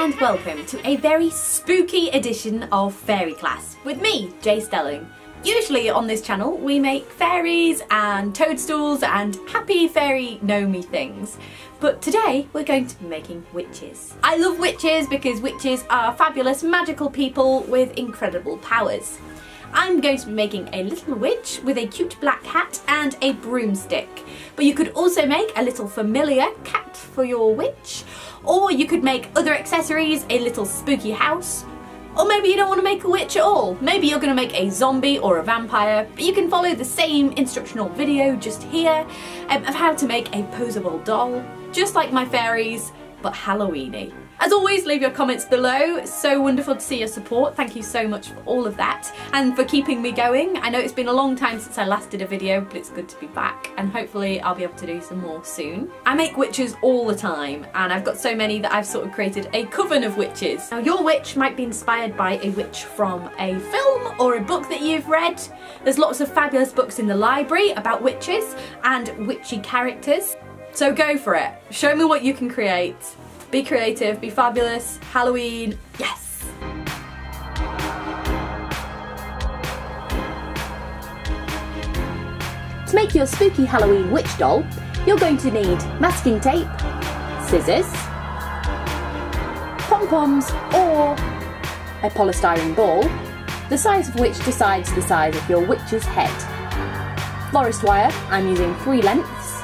and welcome to a very spooky edition of Fairy Class with me, Jay Stelling. Usually on this channel we make fairies and toadstools and happy fairy gnomey things, but today we're going to be making witches. I love witches because witches are fabulous magical people with incredible powers. I'm going to be making a little witch with a cute black hat and a broomstick. But you could also make a little familiar cat for your witch, or you could make other accessories, a little spooky house, or maybe you don't want to make a witch at all. Maybe you're going to make a zombie or a vampire, but you can follow the same instructional video just here of how to make a posable doll, just like my fairies, but Halloweeny. As always, leave your comments below. It's so wonderful to see your support. Thank you so much for all of that and for keeping me going. I know it's been a long time since I last did a video, but it's good to be back and hopefully I'll be able to do some more soon. I make witches all the time and I've got so many that I've sort of created a coven of witches. Now your witch might be inspired by a witch from a film or a book that you've read. There's lots of fabulous books in the library about witches and witchy characters. So go for it. Show me what you can create. Be creative, be fabulous, Halloween, yes! To make your spooky Halloween witch doll, you're going to need masking tape, scissors, pom-poms or a polystyrene ball, the size of which decides the size of your witch's head. Florist wire, I'm using 3 lengths,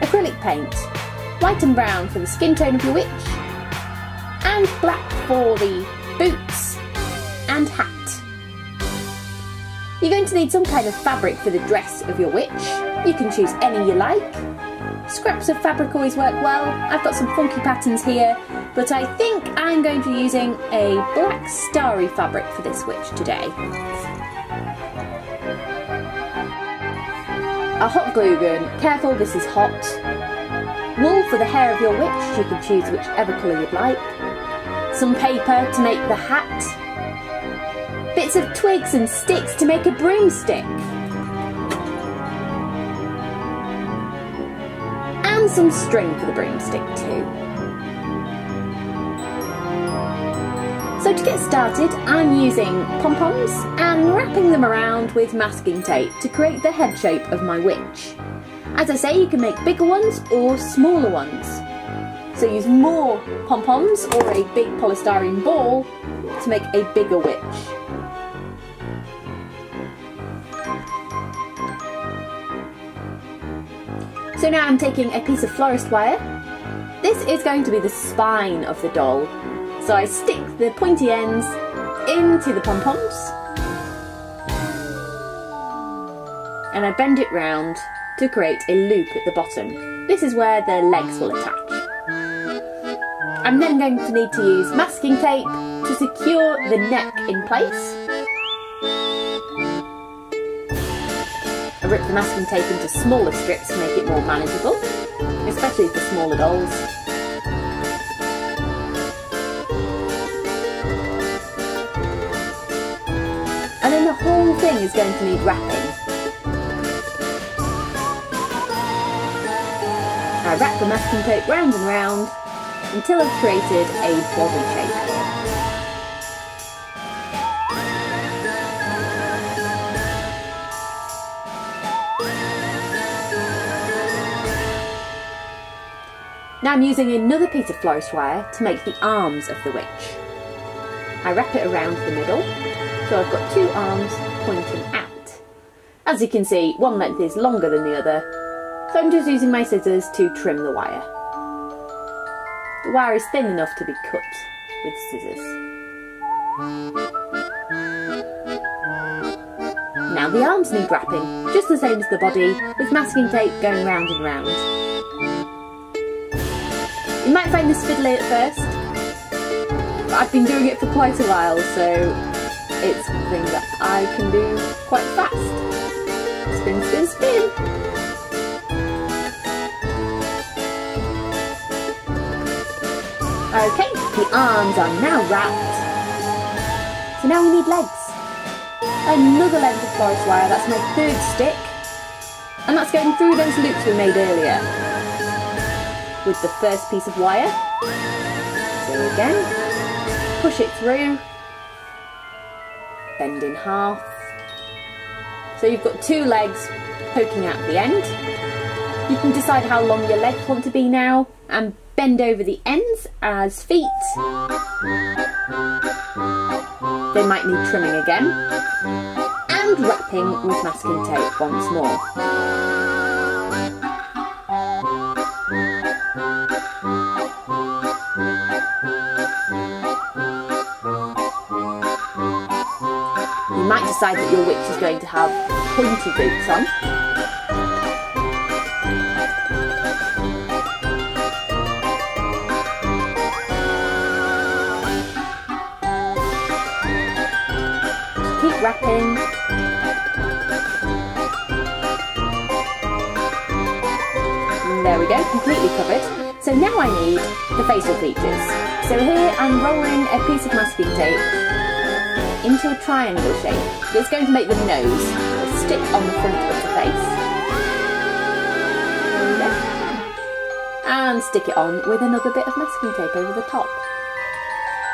acrylic paint, white and brown for the skin tone of your witch, and black for the boots and hat. You're going to need some kind of fabric for the dress of your witch. You can choose any you like. Scraps of fabric always work well. I've got some funky patterns here, but I think I'm going to be using a black starry fabric for this witch today. A hot glue gun. Careful, this is hot. Wool for the hair of your witch, you can choose whichever colour you'd like. Some paper to make the hat. Bits of twigs and sticks to make a broomstick. And some string for the broomstick too. So to get started, I'm using pom-poms and wrapping them around with masking tape to create the head shape of my witch. As I say, you can make bigger ones or smaller ones. So use more pom-poms or a big polystyrene ball to make a bigger witch. So now I'm taking a piece of florist wire. This is going to be the spine of the doll. So I stick the pointy ends into the pom-poms and I bend it round to create a loop at the bottom. This is where the legs will attach. I'm then going to need to use masking tape to secure the neck in place. I rip the masking tape into smaller strips to make it more manageable, especially for smaller dolls. And then the whole thing is going to need wrapping. I wrap the masking tape round and round until I've created a body shape. Now I'm using another piece of florist wire to make the arms of the witch. I wrap it around the middle, so I've got 2 arms pointing out. As you can see, one length is longer than the other, so I'm just using my scissors to trim the wire. The wire is thin enough to be cut with scissors. Now the arms need wrapping, just the same as the body, with masking tape going round and round. You might find this fiddly at first, but I've been doing it for quite a while, so it's something that I can do quite fast. Spin, spin, spin! Okay, the arms are now wrapped. So now we need legs. Another length of florist wire, that's my 3rd stick. And that's going through those loops we made earlier. With the first piece of wire. So again, push it through, bend in half. So you've got two legs poking out the end. You can decide how long your legs want to be now and bend over the ends as feet. They might need trimming again. And wrapping with masking tape once more. You might decide that your witch is going to have pointy boots on. Keep wrapping. And there we go, completely covered. So now I need the facial features. So here I'm rolling a piece of masking tape into a triangle shape. It's going to make the nose stick on the front of the face. And stick it on with another bit of masking tape over the top.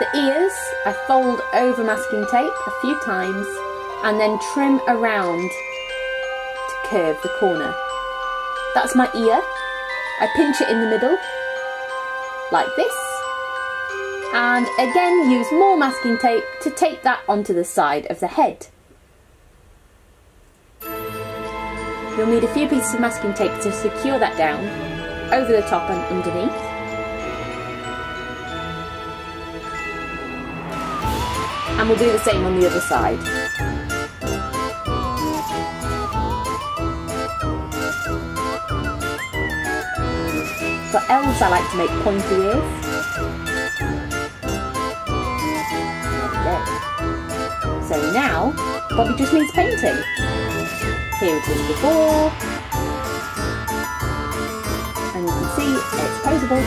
The ears I fold over masking tape a few times and then trim around to curve the corner. That's my ear. I pinch it in the middle, like this. And again use more masking tape to tape that onto the side of the head. You'll need a few pieces of masking tape to secure that down, over the top and underneath. And we'll do the same on the other side. For elves I like to make pointy ears. So now, Bobby just needs painting. Here it is before, and you can see it's posable.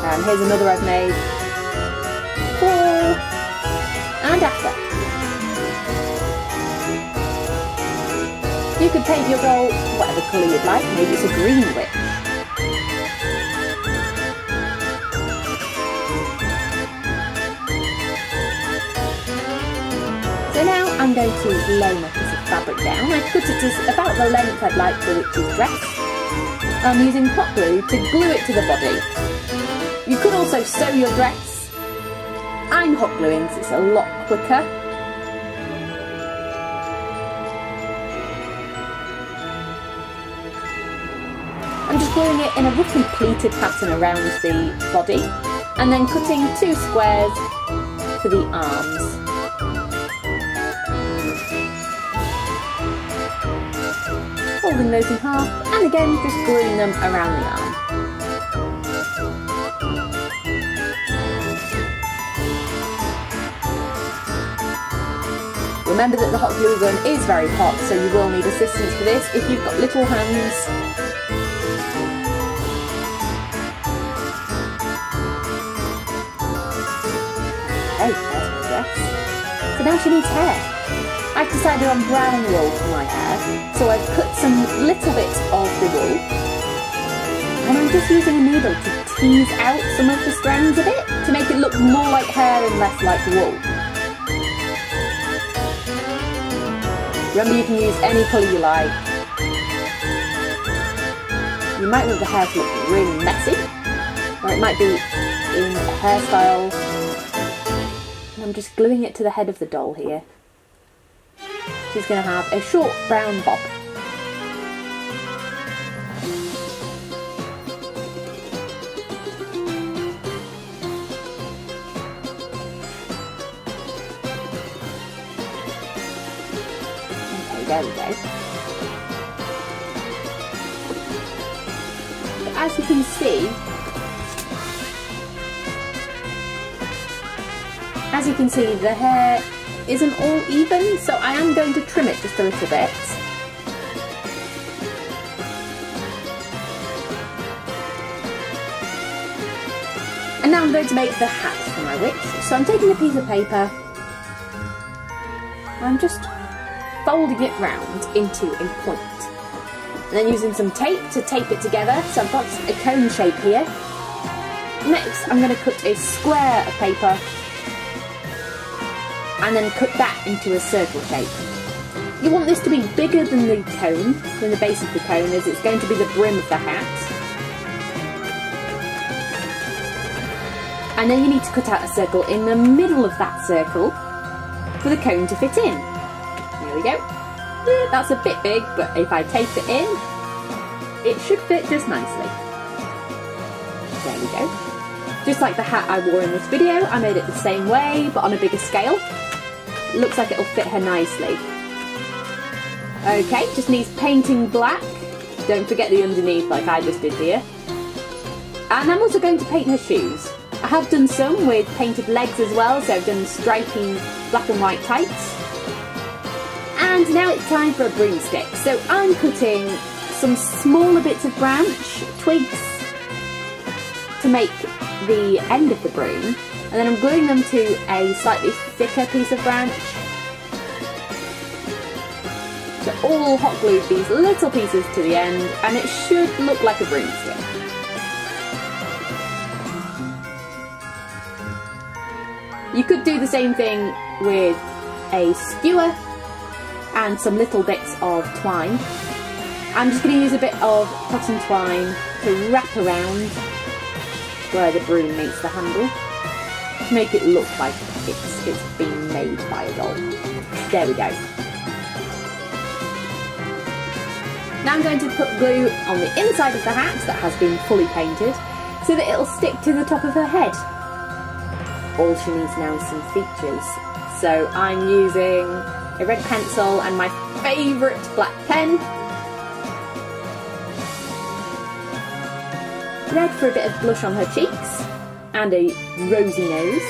And here's another I've made. Before and after. You could paint your doll whatever colour you'd like, maybe it's a green witch. So now I'm going to lay my piece of fabric down. I cut it to about the length I'd like the witch's dress. I'm using hot glue to glue it to the body. You could also sew your dress. I'm hot gluing because it's a lot quicker. I'm just gluing it in a roughly pleated pattern around the body and then cutting 2 squares for the arms. Folding those in half and again just gluing them around the arm. Remember that the hot glue gun is very hot, so you will need assistance for this if you've got little hands. Oh, there's my dress. So now she needs hair. I've decided on brown wool for my hair, so I've cut some little bits of the wool. And I'm just using a needle to tease out some of the strands of it, to make it look more like hair and less like wool. Remember, you can use any colour you like. You might want the hair to look really messy, or it might be in a hairstyle. And I'm just gluing it to the head of the doll here. She's going to have a short brown bob. There we go. But as you can see, the hair isn't all even, so I am going to trim it just a little bit. And now I'm going to make the hat for my witch. So I'm taking a piece of paper. I'm just folding it round into a point. And then using some tape to tape it together, so I've got a cone shape here. Next, I'm going to cut a square of paper and then cut that into a circle shape. You want this to be bigger than the cone, than the base of the cone, as it's going to be the brim of the hat. And then you need to cut out a circle in the middle of that circle for the cone to fit in. There we go. That's a bit big, but if I tape it in, it should fit just nicely. There we go. Just like the hat I wore in this video, I made it the same way, but on a bigger scale. It looks like it'll fit her nicely. Okay, just needs painting black. Don't forget the underneath like I just did here. And I'm also going to paint her shoes. I have done some with painted legs as well, so I've done stripy black and white tights. And now it's time for a broomstick. So I'm cutting some smaller bits of branch, twigs, to make the end of the broom, and then I'm gluing them to a slightly thicker piece of branch. So all hot glued these little pieces to the end, and it should look like a broomstick. You could do the same thing with a skewer and some little bits of twine. I'm just going to use a bit of cotton twine to wrap around where the broom meets the handle to make it look like it's been made by a doll. There we go. Now I'm going to put glue on the inside of the hat that has been fully painted so that it'll stick to the top of her head. All she needs now is some features. So I'm using a red pencil and my favourite black pen. Red for a bit of blush on her cheeks and a rosy nose.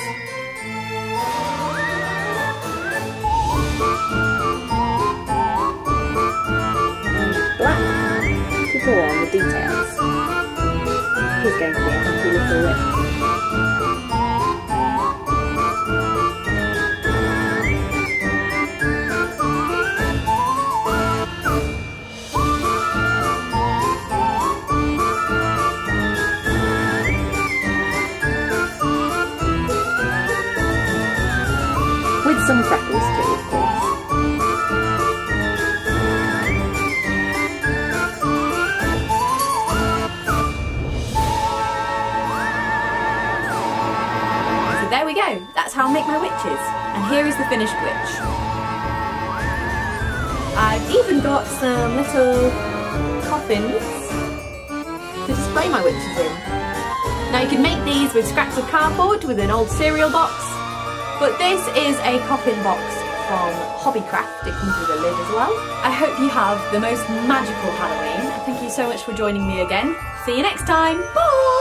And black to draw on the details. She's going to be a happy little lip. With some freckles too, of course. So there we go, that's how I make my witches. And here is the finished witch. I've even got some little coffins to display my witches in. Now you can make these with scraps of cardboard with an old cereal box. But this is a coffin box from Hobbycraft. It comes with a lid as well. I hope you have the most magical Halloween. Thank you so much for joining me again. See you next time. Bye!